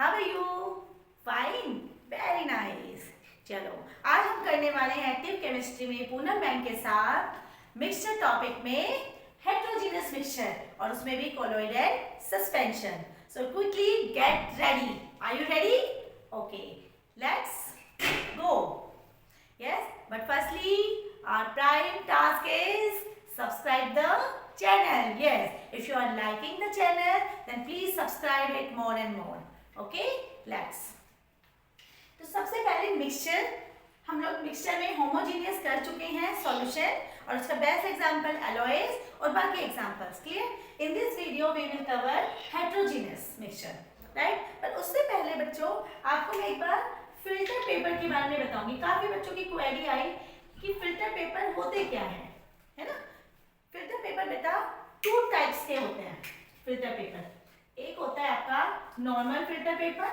How are you? Fine, very nice. चलो आज हम करने वाले हैं एक्टिव केमिस्ट्री में पूनम मैम के साथ मिक्सचर टॉपिक में हेट्रोजीनियस मिक्सचर और उसमें भी colloid and suspension. So quickly get ready. Are you ready? Okay, let's go. Yes, but firstly our prime task is subscribe the channel. Yes, if you are liking the channel then please subscribe it more and more. Okay, let's. तो सबसे पहले mixture हम लोग mixture में homogeneous कर चुके हैं solution और उसका बेस्ट एग्जांपल एलॉयज और बाकी examples. Clear? In this video we will cover heterogeneous mixture, right? पर उससे पहले बच्चों आपको मैं एक बार फिल्टर पेपर के बारे में बताऊंगी। काफी बच्चों की क्वेरी आई कि फिल्टर पेपर होते क्या है ना? फिल्टर पेपर बेटा टू टाइप्स के होते हैं। फिल्टर पेपर एक होता है आपका नॉर्मल फिल्टर पेपर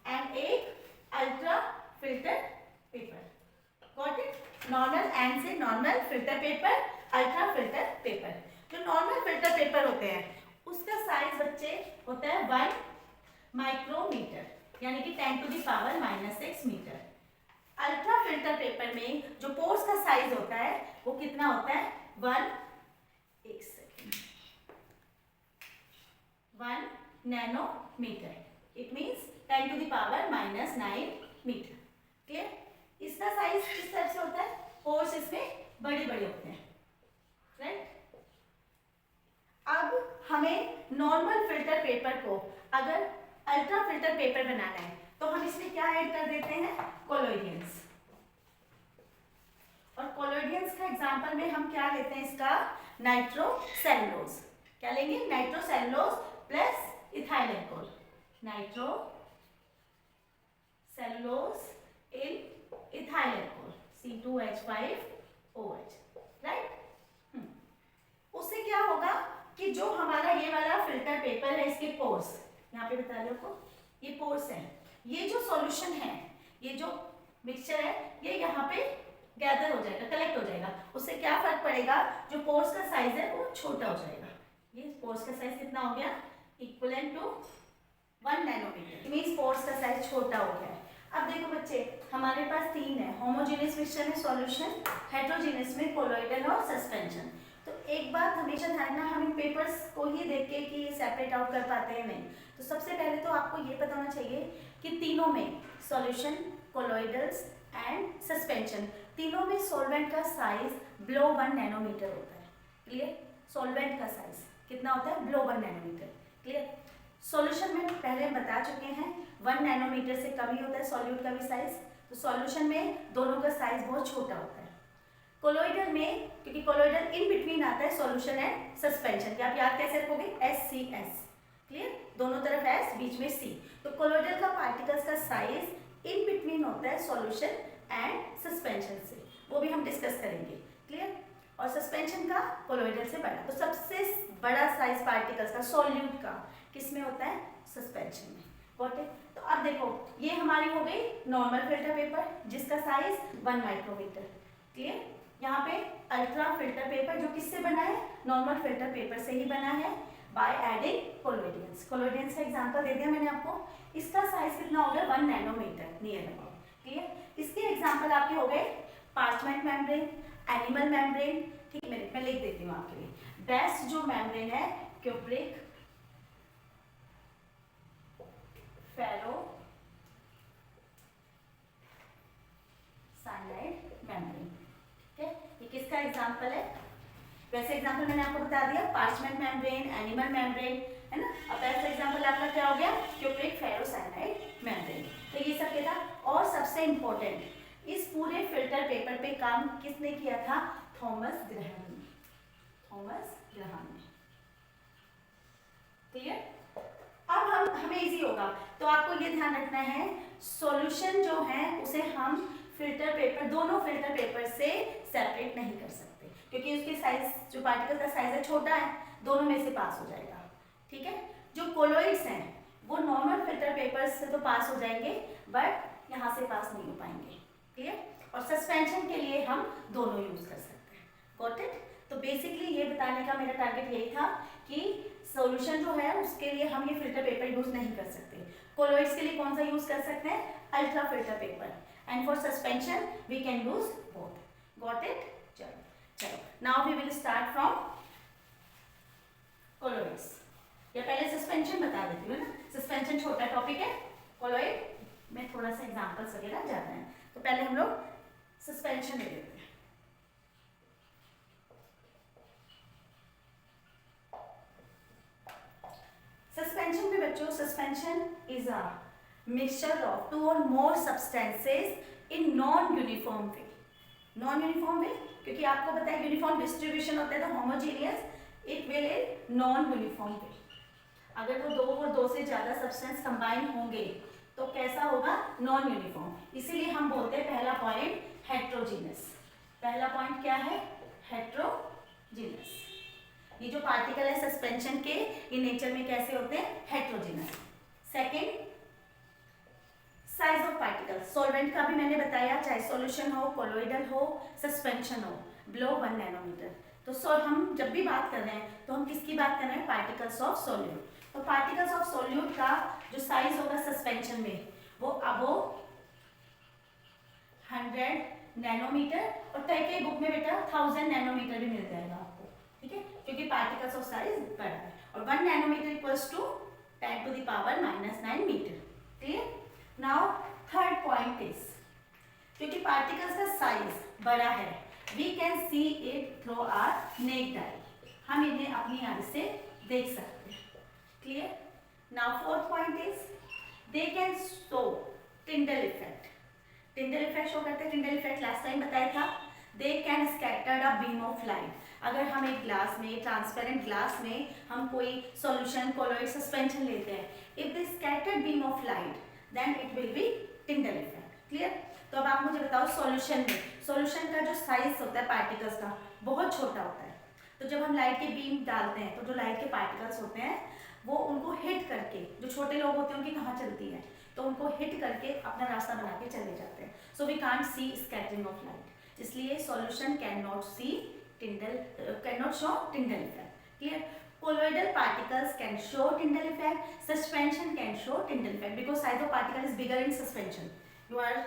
एंड एक ultra filter paper. Got it? Normal and से normal filter paper, ultra filter paper. जो नॉर्मल फिल्टर पेपर होते हैं उसका साइज बच्चे होता है 1 माइक्रोमीटर, यानी कि 10 to the power -6 metre. Ultra filter paper में जो पोर्स का साइज होता है वो कितना होता है? 1 nanometre. It means 10 to the power -9 metre. Clear? इसका साइज किस तरह से होता है? पोर्स इसमें बड़े बड़े होते हैं, राइट? अब हमें नॉर्मल फिल्टर पेपर को अगर अल्ट्रा फिल्टर पेपर बनाना है तो हम इसमें क्या ऐड कर देते हैं? कोलोइडियंस। और कोलोइडियंस का एग्जांपल में हम क्या लेते हैं? इसका नाइट्रोसेलुलोज। क्या लेंगे? Nitrocellulose plus ethyl alcohol. Nitrocellulose in ethyl alcohol C2H5OH, right? उससे क्या होगा कि जो हमारा ये वाला फिल्टर पेपर है इसके पोर्स यहाँ पे बता रहे हो, ये पोर्स है, ये जो सॉल्यूशन है, ये जो मिक्सचर है ये यहाँ पे गैदर हो जाएगा, कलेक्ट हो जाएगा। उससे क्या फर्क पड़ेगा? जो पोर्स का साइज है वो छोटा हो जाएगा। ये पोर्स का साइज कितना हो गया? Equivalent to 1 nanometre. Means pores का साइज छोटा हो गया है। अब देखो बच्चे, हमारे पास तीन है, होमोजेनियस मिक्सचर में सॉल्यूशन, हेट्रोजेनियस में कोलॉइडल और सस्पेंशन। तो एक बात हमेशा ध्यान रखना, हम इन पेपर्स को ही देख के कि सेपरेट आउट कर पाते हैं नहीं। तो सबसे पहले तो आपको ये पता होना चाहिए कि तीनों में सॉल्यूशन, कोलॉइडल्स एंड सस्पेंशन, तीनों में सॉल्वेंट का साइज बिलो 1 नैनोमीटर होता है। क्लियर? सॉल्वेंट का साइज कितना होता है? Below 1 nanometre. क्लियर? सॉल्यूशन में पहले हम बता चुके हैं 1 नैनोमीटर से कम ही होता है सॉल्यूट का भी साइज। तो सॉल्यूशन में दोनों का साइज बहुत छोटा होता है। कोलॉइडल में, क्योंकि कोलॉइडल इन बिटवीन आता है सॉल्यूशन एंड सस्पेंशन, कि आप याद कैसे रखोगे? SCS। क्लियर? दोनों तरफ S, बीच में C। तो कोलॉइडल का पार्टिकल्स का साइज इन बिटवीन होता है सॉल्यूशन एंड सस्पेंशन से, वो भी हम डिस्कस करेंगे। क्लियर? और सस्पेंशन का कोलॉइडल से बड़ा। तो सबसे बड़ा साइज पार्टिकल्स का सॉल्यूट का किस में होता है? सस्पेंशन में। Got it? तो अब देखो, ये हमारी हो गई नॉर्मल फिल्टर पेपर जिसका साइज 1 माइक्रोमीटर। क्लियर? यहाँ पे अल्ट्रा फिल्टर पेपर जो किससे बना है? नॉर्मल फिल्टर पेपर से ही बना है बाय एडिंग कोलॉइडियंस। कोलॉइडियंस का एग्जांपल दे दिया मैंने आपको। इसका साइज कितना हो गया? 1 नैनोमीटर नियर अबाउट। क्लियर? इसके एग्जांपल आपके हो गए पार्चमेंट मेम्ब्रेन, एनिमल मेम्ब्रेन। ठीक है, मैं लिख देती हूँ आपके लिए। बेस्ट जो मेम्ब्रेन है क्यूप्रिक, फेरो साइनाइड मेम्ब्रेन। ये किसका एग्जांपल है? वैसे एग्जांपल मैंने आपको बता दिया, पार्चमेंट मेम्ब्रेन, एनिमल मेम्ब्रेन, है ना? अब ऐसा एग्जांपल आपका क्या हो गया? Cupric ferrocyanide membrane. तो ये सब क्या था? और सबसे इंपॉर्टेंट, इस पूरे फिल्टर पेपर पे काम किसने किया था? थॉमस ग्रहम ने। थॉमस ग्रहम ने। क्लियर? अब हमें इजी होगा। तो आपको ये ध्यान रखना है, सॉल्यूशन जो है उसे हम फिल्टर पेपर, दोनों फिल्टर पेपर से सेपरेट नहीं कर सकते क्योंकि उसकी साइज, जो पार्टिकल का साइज है छोटा है, दोनों में से पास हो जाएगा। ठीक है? जो कोलॉइड्स हैं वो नॉर्मल फिल्टर पेपर से तो पास हो जाएंगे बट यहाँ से पास नहीं हो पाएंगे। क्लियर? और सस्पेंशन के लिए हम दोनों यूज कर सकते हैं। Got it? तो बेसिकली ये बताने का मेरा टारगेट यही था कि सॉल्यूशन जो है उसके लिए हम ये फिल्टर पेपर यूज नहीं कर सकते। कोलोइड्स के लिए कौन सा यूज कर सकते हैं? Ultra filter paper. And for suspension we can use both. Got it? चलो चलो, now we will start from colloids. या पहले सस्पेंशन बता देती हूँ ना, सस्पेंशन छोटा टॉपिक है, कोलोइड में थोड़ा सा एग्जांपल्स वगैरह ज्यादा हैं। तो पहले हम लोग सस्पेंशन ले लेते हैं। सस्पेंशन में बच्चों, suspension is a mixture of two or more substances in non uniform way. Non uniform way क्योंकि आपको पता है यूनिफॉर्म डिस्ट्रीब्यूशन होता है तो homogeneous, it will in non uniform way. अगर वो दो से ज्यादा सब्सटेंस कंबाइन होंगे तो कैसा होगा? Non uniform. इसीलिए हम बोलते हैं पहला पॉइंट हेट्रोजीनस। पहला पॉइंट क्या है? हेट्रोजीनस। ये जो पार्टिकल है सस्पेंशन के, ये नेचर में कैसे होते हैं? Heterogeneous. Second, size of particle. Solvent का भी मैंने बताया, चाहे सॉल्यूशन हो, कोलोइडल हो, सस्पेंशन हो, बिलो 1 नैनोमीटर। तो हम जब भी बात कर रहे हैं तो हम किसकी बात कर रहे हैं? Particles of solute. तो पार्टिकल्स ऑफ सॉल्यूट का जो साइज होगा सस्पेंशन में वो अबोव 100 नैनोमीटर, और कई बुक में बेटा 1000 नैनोमीटर भी मिल जाएगा आपको, ठीक है, क्योंकि पार्टिकल्स ऑफ साइज बड़ा है। और 1 nanometre equals to 10⁻⁻⁹ metre. Clear? Now third point is, क्योंकि पार्टिकल्स का साइज बड़ा है, we can see it through our naked eye. हम इन्हें अपनी आंख से देख सकते हैं। Clear? Now fourth point is, they can show Tyndall effect. Tyndall effect show करते हैं। टिंडल इफेक्ट लास्ट टाइम बताया था। They can scatter a beam of light. अगर हम एक ग्लास में, ट्रांसपेरेंट ग्लास में हम कोई सॉल्यूशन, कोलोइड, सस्पेंशन लेते हैं, if they scattered beam of light then it will be Tyndall effect. Clear? तो अब आप मुझे बताओ, सॉल्यूशन में, सॉल्यूशन का जो साइज होता है पार्टिकल्स का बहुत छोटा होता है। तो जब हम लाइट के बीम डालते हैं तो जो लाइट के पार्टिकल्स होते हैं वो उनको हिट करके, जो छोटे लोग होते हैं उनकी कहाँ चलती है, तो उनको हिट करके अपना रास्ता बना के चले जाते हैं। So we can't see scattering of light. इसलिए solution can not see Tyndall, can not show Tyndall effect. Clear? Colloidal particles can show Tyndall effect. Suspension can show Tyndall effect because size of particle is bigger in suspension. You are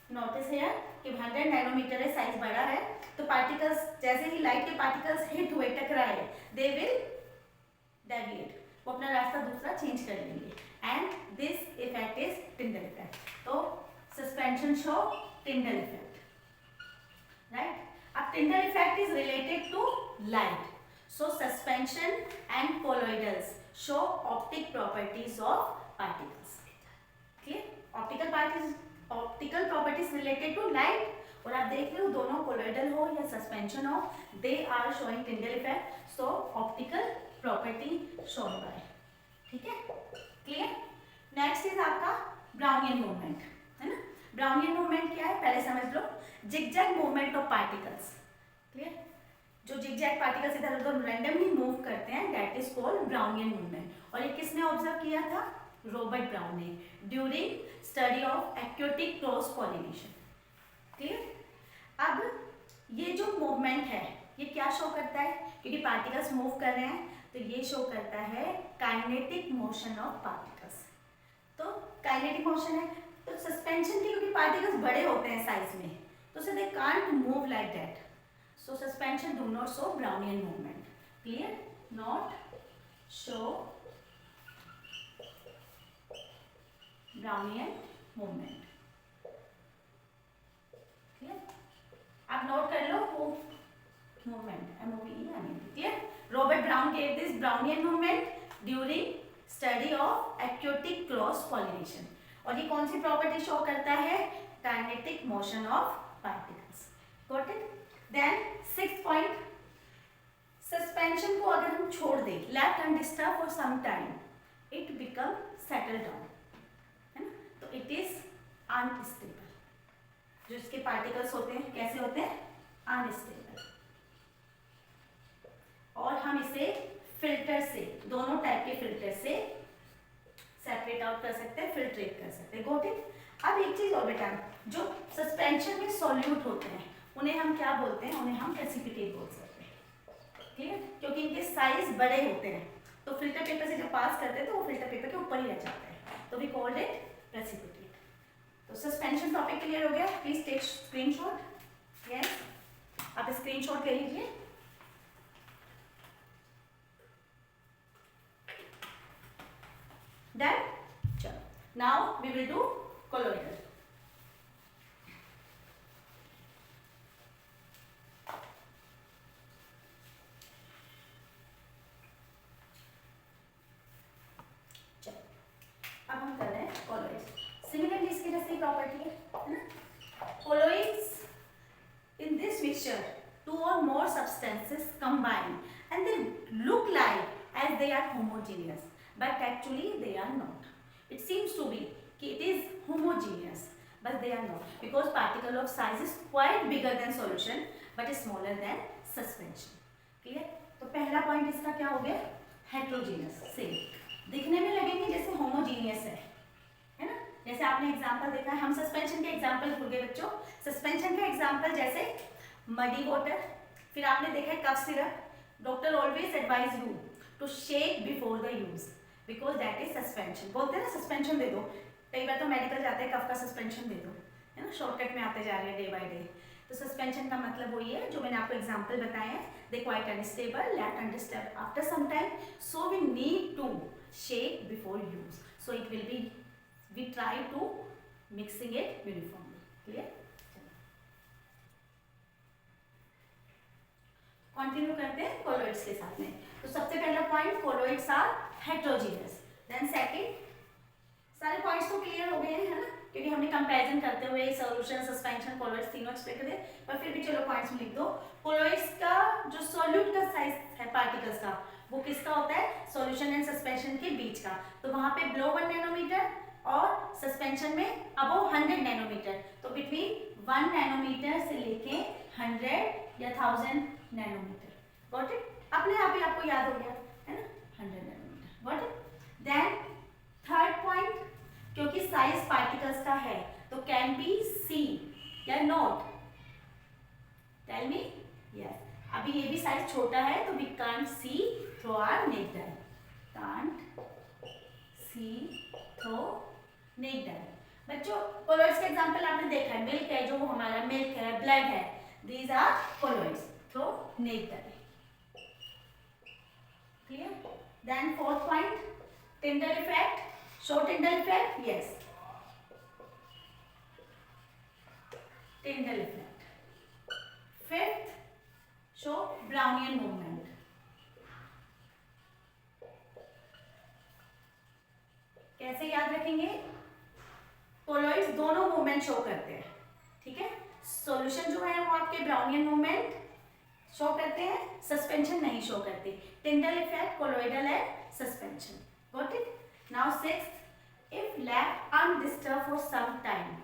notice here कि 100 nanometre है, size बड़ा है, तो particles जैसे ही light के particles hit हुए, टकराए, they will deviate, वो अपना रास्ता दूसरा चेंज कर लेंगे, and this effect is Tyndall effect. तो suspension show Tyndall effect, right? अब Tyndall effect is related to light. So suspension and colloidals show optic properties of particles. Clear? Optical properties related to light. और आप देख रहे हो दोनों colloidal हो या suspension हो, they are showing Tyndall effect. So optical property shown by. ठीक है? Clear? Next is आपका Brownian movement, है ना? Brownian movement क्या है पहले समझ लो. Zigzag movement of particles. Clear? जो जिगजैग पार्टिकल्स इधर उधर रैंडमली मूव करते हैं, that is called Brownian movement. और ये किसने ऑब्जर्व किया था? रॉबर्ट ब्राउन ने, during study of aquatic cross pollination. Clear? अब ये जो मूवमेंट है ये क्या शो करता है? क्योंकि पार्टिकल्स मूव कर रहे हैं तो ये शो करता है काइनेटिक मोशन ऑफ पार्टिकल्स. तो काइनेटिक मोशन है, तो सस्पेंशन के क्योंकि पार्टिकल्स बड़े होते हैं साइज में, तो so they can't move like that. So suspension do not show Brownian movement. Clear? Not show Brownian movement. Clear? आप नोट कर लो movement, M-O-V-E-M-E. Clear? Robert Brown gave this Brownian movement during study of aquatic cross pollination. और ये कौन सी property show करता है? Kinetic motion of particles. Got it? Then sixth point, suspension को अगर हम छोड़ दें, left undisturbed for some time, it become settle down, है ना? तो इट इज अनस्टेबल. जो इसके पार्टिकल्स होते हैं कैसे होते हैं? अनस्टेबल. और हम इसे फिल्टर से, दोनों टाइप के फिल्टर से सेपरेट आउट कर सकते हैं, फिल्ट्रेट कर सकते हैं. Got it? अब एक चीज और बेटा, जो सस्पेंशन में सॉल्यूट होते हैं उन्हें हम क्या बोलते हैं? उन्हें हम प्रेसिपिटेट बोल सकते हैं. क्लियर, क्योंकि इनके साइज बड़े होते हैं तो फिल्टर पेपर से जब पास करते हैं तो वो फिल्टर पेपर के ऊपर ही रह जाते हैं, तो वी कॉल्ड इट प्रेसिपिटेट। तो सस्पेंशन टॉपिक क्लियर हो गया। Please take screenshot. यस, आप स्क्रीनशॉट ले लीजिए। डन। चलो, now we will do colloidal. अब हम कर रहे हैं कोलोइड्स। सिमिलरली इसकी जैसी प्रॉपर्टी है ना, colloids in this mixture two or more substances combine and they look like as they are homogeneous but actually they are not. It seems to be कि it is homogeneous but they are not because particle of size is quite bigger than solution but is smaller than suspension. Clear? तो पहला point इसका क्या हो गया, heterogeneous। Same दिखने में लगेंगे जैसे होमोजीनियस है ना, जैसे आपने एग्जांपल देखा है। हम सस्पेंशन के एग्जांपल भूल गए बच्चों। सस्पेंशन के एग्जांपल जैसे मडी वाटर, फिर आपने देखा है cough syrup. Doctor always advise you to shake before the use because that is suspension. बोलते हैं ना सस्पेंशन दे दो, कई बार तो मेडिकल जाते हैं कफ का सस्पेंशन दे दो, है ना, शॉर्टकट में आते जा रहे हैं डे बाय डे। तो सस्पेंशन का मतलब वही है जो मैंने आपको एग्जांपल बताए हैं, they quite unstable, let undisturbed after some time, so we need to shake before use, so it will be, we try to mixing it uniformly. Clear? Continue करते हैं कोलोइड्स के साथ में। तो सबसे पहला point, colloids are heterogeneous. Then second, सारे points तो क्लियर हो गए हैं, है ना, क्योंकि हमने कंपैरिजन करते हुए सॉल्यूशन, सस्पेंशन, कोलोइड्स तीनों एक्सप्लेन कर दिए, पर फिर भी चलो पॉइंट्स में लिख दो। कोलोइड्स का जो सॉल्यूट का साइज है पार्टिकल्स का, वो किसका होता है, सॉल्यूशन एंड सस्पेंशन के बीच का। तो वहां पे बिलो 1 नैनोमीटर और सस्पेंशन में अबव 100 नैनोमीटर। तो बिटवीन 1 नैनोमीटर से लेके 100 या 1000 नैनोमीटर। Got it? अपने आप ही आपको याद हो गया, है ना, 100 nanometre. Got it? Then third point, क्योंकि साइज पार्टिकल्स का है तो कैन बी सी या नॉट, टेल मी। यस, अभी ये भी साइज छोटा है तो we can't see through our naked eye, can't see through naked eye. बच्चों कोलोइड्स के एग्जांपल आपने देखा है, मिल्क है, जो हमारा मिल्क है, ब्लड है, these are colloids through naked eye. Clear? Then fourth point, Tyndall effect, show Tyndall effect. Yes, Tyndall effect. Fifth, show Brownian movement. कैसे याद रखेंगे, कोलोइड्स दोनों मूवमेंट शो करते हैं, ठीक है। सॉल्यूशन जो है वो आपके ब्राउनियन मूवमेंट शो करते हैं, सस्पेंशन नहीं शो करती। टिंडल इफेक्ट कोलोइडल है, suspension. Got it? Now sixth, if left undisturbed for some time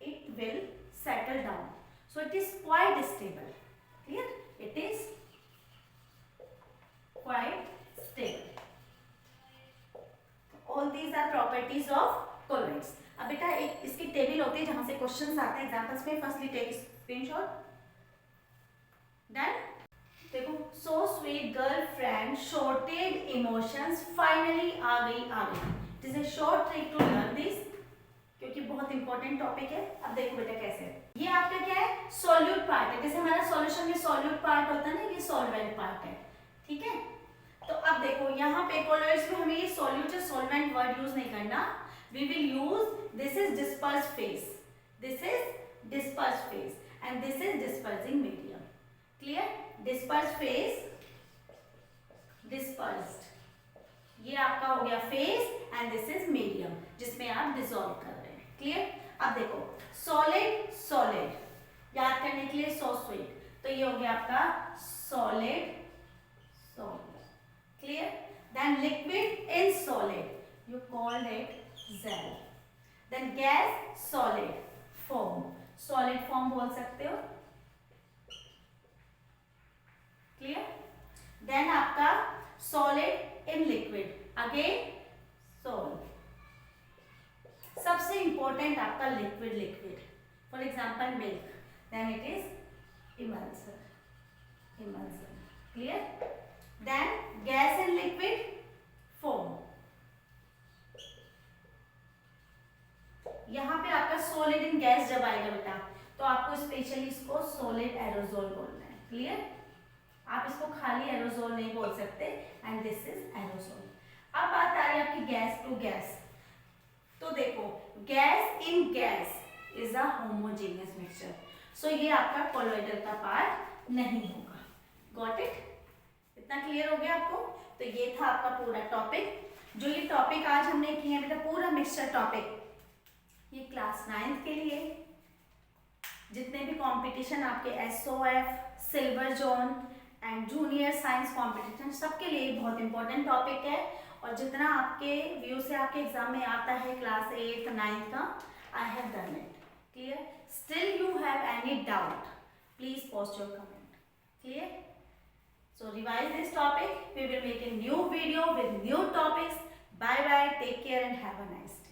it will settle down, so it is quite stable. Clear? It is quite stable. All these are properties of colloids. अब बेटा एक इसकी table होती है जहां से questions आते हैं एग्जांपल्स में। Firstly take screenshot. डन? देखो, so sweet girlfriend shorted emotions finally आ गई। It is a short trick to learn this, क्योंकि बहुत इंपॉर्टेंट टॉपिक है। अब देखो बेटा कैसे, ये आपका क्या है, सॉल्यूट पार्ट है। जैसे हमारा सॉल्यूशन में सॉल्यूट पार्ट होता है ना, ये सॉल्वेंट पार्ट है, ठीक है। तो अब देखो यहाँ पे कोलोइड्स में हमें ये सॉल्यूट या सॉल्वेंट वर्ड यूज नहीं करना, we will use this is disperse phase, this is disperse phase and this is dispersing medium. Clear? Disperse phase, dispersed, ये आपका हो गया phase and this is medium जिसमें आप डिसॉल्व कर रहे हैं। क्लियर? अब देखो, सॉलिड सॉलिड याद करने के लिए सो स्वीट, तो ये हो गया आपका solid solid. Clear? Then liquid is solid, you called it gel. Then gas, solid, foam, solid form बोल सकते हो। Clear? Then आपका solid in liquid, again solid. सबसे important आपका liquid liquid, for example milk, then it is emulsion, emulsion. Clear? Then gas and liquid form. यहाँ पे आपका solid in gas जब आएगा बेटा तो आपको स्पेशली इसको सॉलिड एरोजोल बोलना है. क्लियर? आप इसको खाली एरोजोल नहीं बोल सकते. And this is aerosol. अब बात आ रही है आपकी गैस टू गैस. तो देखो gas in gas is a homogeneous mixture. So ये आपका कोलोइडल का पार्ट नहीं होगा. Got it? इतना क्लियर हो गया आपको? तो ये था आपका पूरा टॉपिक. जो ये टॉपिक आज हमने किया है बेटा पूरा मिक्सचर टॉपिक, ये क्लास 9th के लिए. जितने भी कंपटीशन आपके SOF, silver zone and junior science competition सबके लिए बहुत इंपॉर्टेंट टॉपिक है. और जितना आपके व्यू से आपके एग्जाम में आता है क्लास 8th 9th का, I have done it. Clear? Still you have any doubt, please post your comment. Clear? So revise this topic. We will make a new video with new topics. Bye bye. Take care and have a nice day.